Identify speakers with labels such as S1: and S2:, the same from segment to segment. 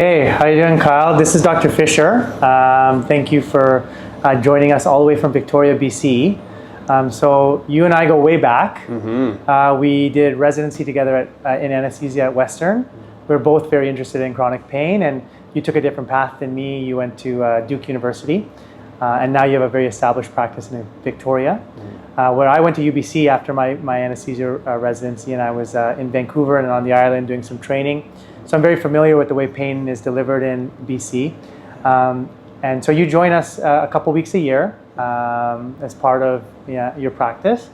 S1: Hey, how you doing, Kyle? This is Dr. Fisher. Thank you for joining us all the way from Victoria, BC. So you and I go way back. We did residency together in anesthesia at Western. We're both very interested in chronic pain, and you took a different path than me. You went to Duke University, and now you have a very established practice in Victoria. Where I went to UBC after my anesthesia residency, and I was in Vancouver and on the island doing some training. So I'm very familiar with the way pain is delivered in BC. And so you join us a couple weeks a year as part of your practice.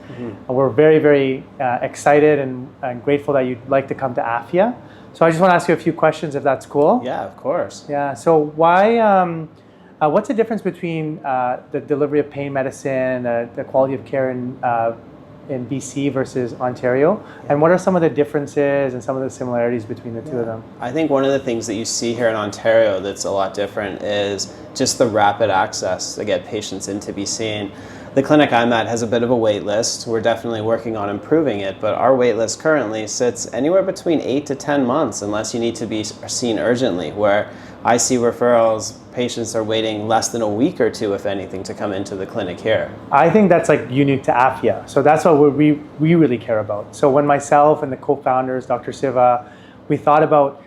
S1: We're very, very excited and grateful that you'd like to come to Afiya. So I just want to ask you a few questions, if that's cool.
S2: Yeah, of course.
S1: Yeah, so what's the difference between the delivery of pain medicine, the quality of care in BC versus Ontario, and what are some of the differences and some of the similarities between the two of them?
S2: I think one of the things that you see here in Ontario that's a lot different is just the rapid access to get patients in to be seen. The clinic I'm at has a bit of a wait list. We're definitely working on improving it, but our wait list currently sits anywhere between 8 to 10 months unless you need to be seen urgently, where I see referrals, patients are waiting less than a week or two, if anything, to come into the clinic here.
S1: I think that's like unique to Afiya. So that's what we really care about. So when myself and the co-founders, Dr. Siva, we thought about,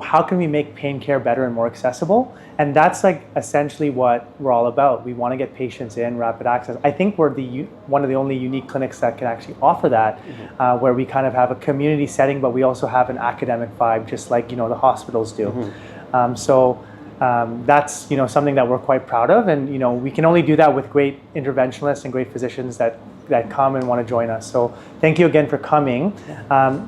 S1: how can we make pain care better and more accessible? And that's like essentially what we're all about. We want to get patients in rapid access. I think we're one of the only unique clinics that can actually offer that, where we kind of have a community setting, but we also have an academic vibe, just like, the hospitals do. That's something that we're quite proud of, and we can only do that with great interventionalists and great physicians that come and want to join us. So thank you again for coming.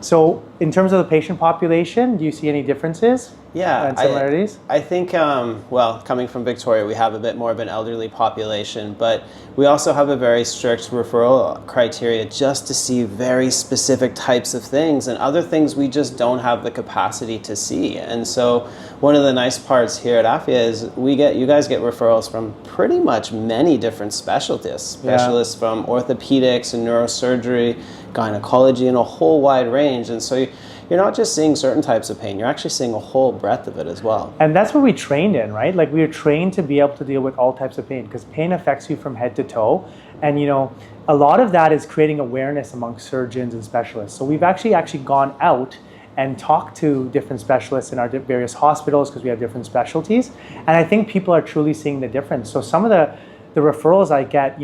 S1: So in terms of the patient population, do you see any differences? And similarities?
S2: I think, coming from Victoria, we have a bit more of an elderly population, but we also have a very strict referral criteria just to see very specific types of things, and other things we just don't have the capacity to see. And so one of the nice parts here at Afiya is you guys get referrals from pretty much many different specialties from orthopedics and neurosurgery, gynecology, and a whole wide range. And so you're not just seeing certain types of pain, you're actually seeing a whole breadth of it as well.
S1: And that's what we trained in, right? Like we were trained to be able to deal with all types of pain, because pain affects you from head to toe. And a lot of that is creating awareness among surgeons and specialists. So we've actually gone out and talked to different specialists in our various hospitals, because we have different specialties. And I think people are truly seeing the difference. So some of the referrals I get,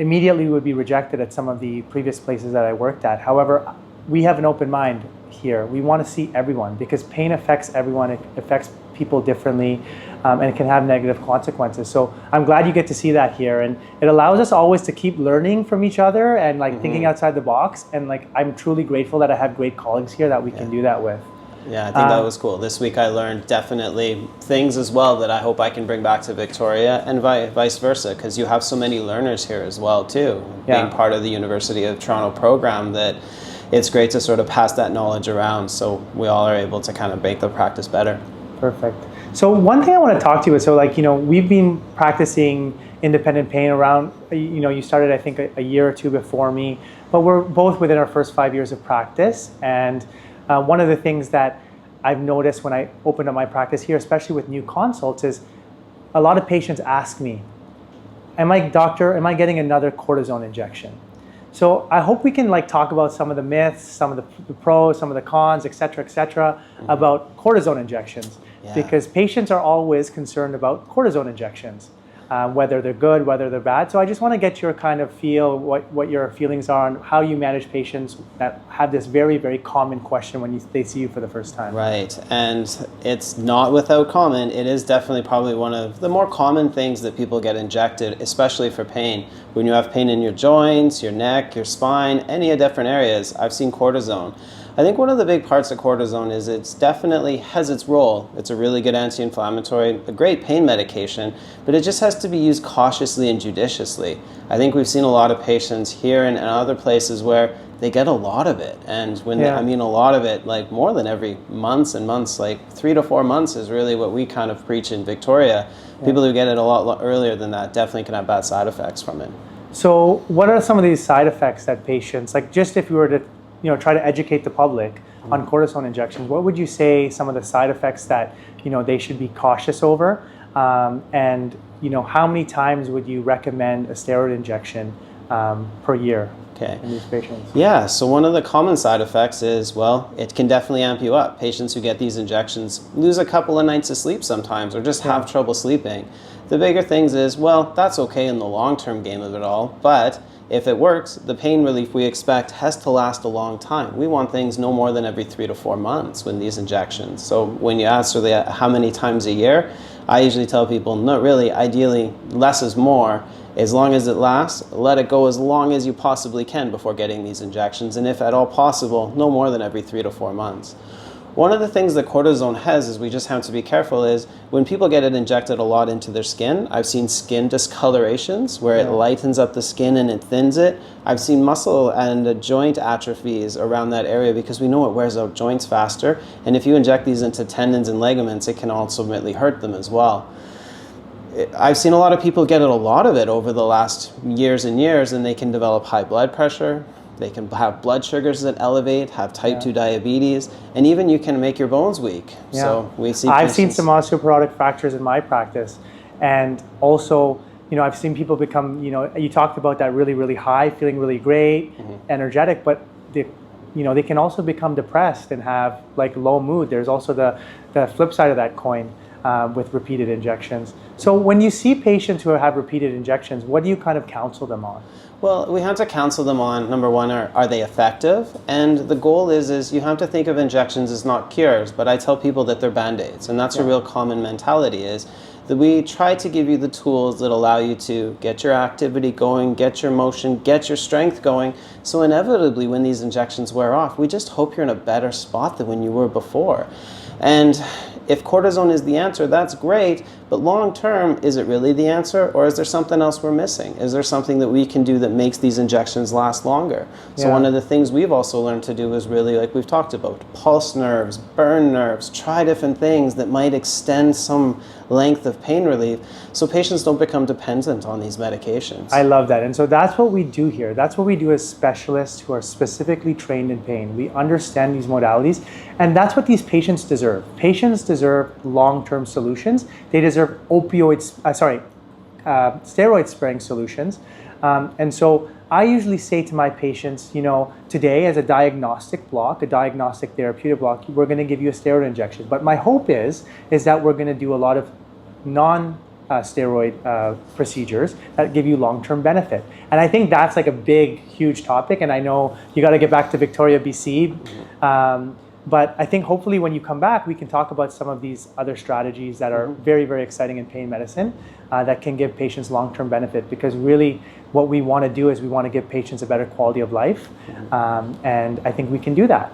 S1: immediately would be rejected at some of the previous places that I worked at. However, we have an open mind here. We want to see everyone, because pain affects everyone. It affects people differently, and it can have negative consequences. So I'm glad you get to see that here, and it allows us always to keep learning from each other and thinking outside the box. And I'm truly grateful that I have great colleagues here that we can do that with.
S2: Yeah, I think that was cool. This week I learned definitely things as well that I hope I can bring back to Victoria, and vice versa, because you have so many learners here as well too. Being part of the University of Toronto program, that it's great to sort of pass that knowledge around so we all are able to kind of make the practice better.
S1: Perfect. So one thing I want to talk to you is, we've been practicing independent pain around, you started I think a year or two before me, but we're both within our first 5 years of practice. And one of the things that I've noticed when I opened up my practice here, especially with new consults, is a lot of patients ask me, am I getting another cortisone injection? So I hope we can talk about some of the myths, some of the pros, some of the cons, et cetera, about cortisone injections. Because patients are always concerned about cortisone injections, whether they're good, whether they're bad. So I just want to get your kind of feel, what your feelings are on how you manage patients that have this very, very common question when they see you for the first time.
S2: Right, and it's not without comment. It is definitely probably one of the more common things that people get injected, especially for pain. When you have pain in your joints, your neck, your spine, any different areas, I've seen cortisone. I think one of the big parts of cortisone is it's definitely has its role. It's a really good anti-inflammatory, a great pain medication, but it just has to be used cautiously and judiciously. I think we've seen a lot of patients here and other places where they get a lot of it. And I mean a lot of it, more than every months and months, 3 to 4 months is really what we kind of preach in Victoria. People who get it a lot earlier than that definitely can have bad side effects from it.
S1: So what are some of these side effects that patients, just if you were to try to educate the public, on cortisone injections, what would you say some of the side effects that they should be cautious over? And how many times would you recommend a steroid injection per year in these patients?
S2: Yeah, so one of the common side effects is, well, it can definitely amp you up. Patients who get these injections lose a couple of nights of sleep sometimes, or just have trouble sleeping. The bigger things is, well, that's okay in the long-term game of it all, but if it works, the pain relief we expect has to last a long time. We want things no more than every 3 to 4 months with these injections. So when you ask really how many times a year, I usually tell people, not really, ideally less is more. As long as it lasts, let it go as long as you possibly can before getting these injections, and if at all possible, no more than every 3 to 4 months. One of the things that cortisone has is we just have to be careful is when people get it injected a lot into their skin, I've seen skin discolorations where it lightens up the skin and it thins it. I've seen muscle and joint atrophies around that area because we know it wears out joints faster. And if you inject these into tendons and ligaments, it can ultimately hurt them as well. I've seen a lot of people get a lot of it over the last years and years, and they can develop high blood pressure. They can have blood sugars that elevate, have type 2 diabetes, and even you can make your bones weak.
S1: Yeah.
S2: So we see
S1: I've seen some osteoporotic fractures in my practice. And also, I've seen people become, you talked about that really, really high, feeling really great, energetic, but they can also become depressed and have like low mood. There's also the flip side of that coin with repeated injections. So when you see patients who have repeated injections, what do you kind of counsel them on?
S2: Well, we have to counsel them on, number one, are they effective? And the goal is you have to think of injections as not cures, but I tell people that they're Band-Aids. And that's a real common mentality is that we try to give you the tools that allow you to get your activity going, get your motion, get your strength going. So inevitably, when these injections wear off, we just hope you're in a better spot than when you were before. And if cortisone is the answer, that's great, but long term, is it really the answer, or is there something else we're missing? Is there something that we can do that makes these injections last longer? So one of the things we've also learned to do is really, like we've talked about, pulse nerves, burn nerves, try different things that might extend some length of pain relief so patients don't become dependent on these medications.
S1: I love that. And so that's what we do here. That's what we do as specialists who are specifically trained in pain. We understand these modalities, and that's what these patients deserve. Patients deserve long-term solutions. They deserve steroid-sparing solutions. And so I usually say to my patients, today as a diagnostic block, a diagnostic therapeutic block, we're going to give you a steroid injection. But my hope is that we're going to do a lot of non-steroid procedures that give you long-term benefit. And I think that's like a big, huge topic. And I know you got to get back to Victoria, BC. But I think hopefully when you come back, we can talk about some of these other strategies that are very, very exciting in pain medicine that can give patients long-term benefit. Because really what we want to do is we want to give patients a better quality of life. And I think we can do that.